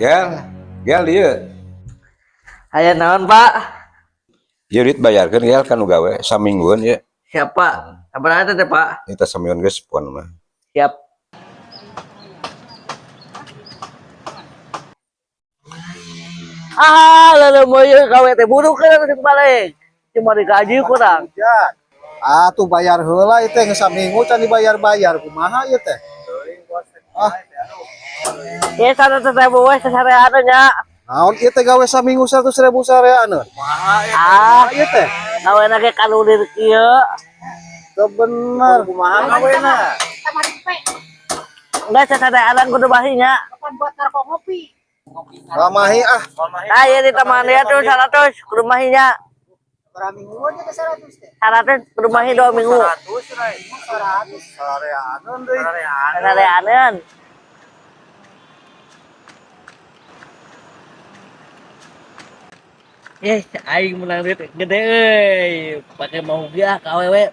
Gel, gel dia. Aya naon, Pak? Ieu duit bayarkeun gel kan nu gawe samingguan ya. Siap, Pak. Apa teh, Pak? Kita samingguan geus pon mah. Siap. Lalu mau gawe teh buduk kan balik. Cuma dikaji kurang. Tuh bayar heula ieu teh geus saminggu can dibayar-bayar kumaha ieu teh? Ya sana teh we sasarean nya. Naon ieu teh gawe saminggu 100.000 sareana? Ieu teh Gawena ge kalulir kieu. teu bener kumaha gawena? Enggak sasarean kudu bahinya. Buat narko ngopi. Ramahi Ieu di taman dia tuh 100 kudu bahinya. Berapa minggu aja ke 100 teh? 100 kudu bahi 2 minggu. 100. sareaneun deui. Sasareaneun. Aing menang duit gede euy. Pake mau gak ka awewe.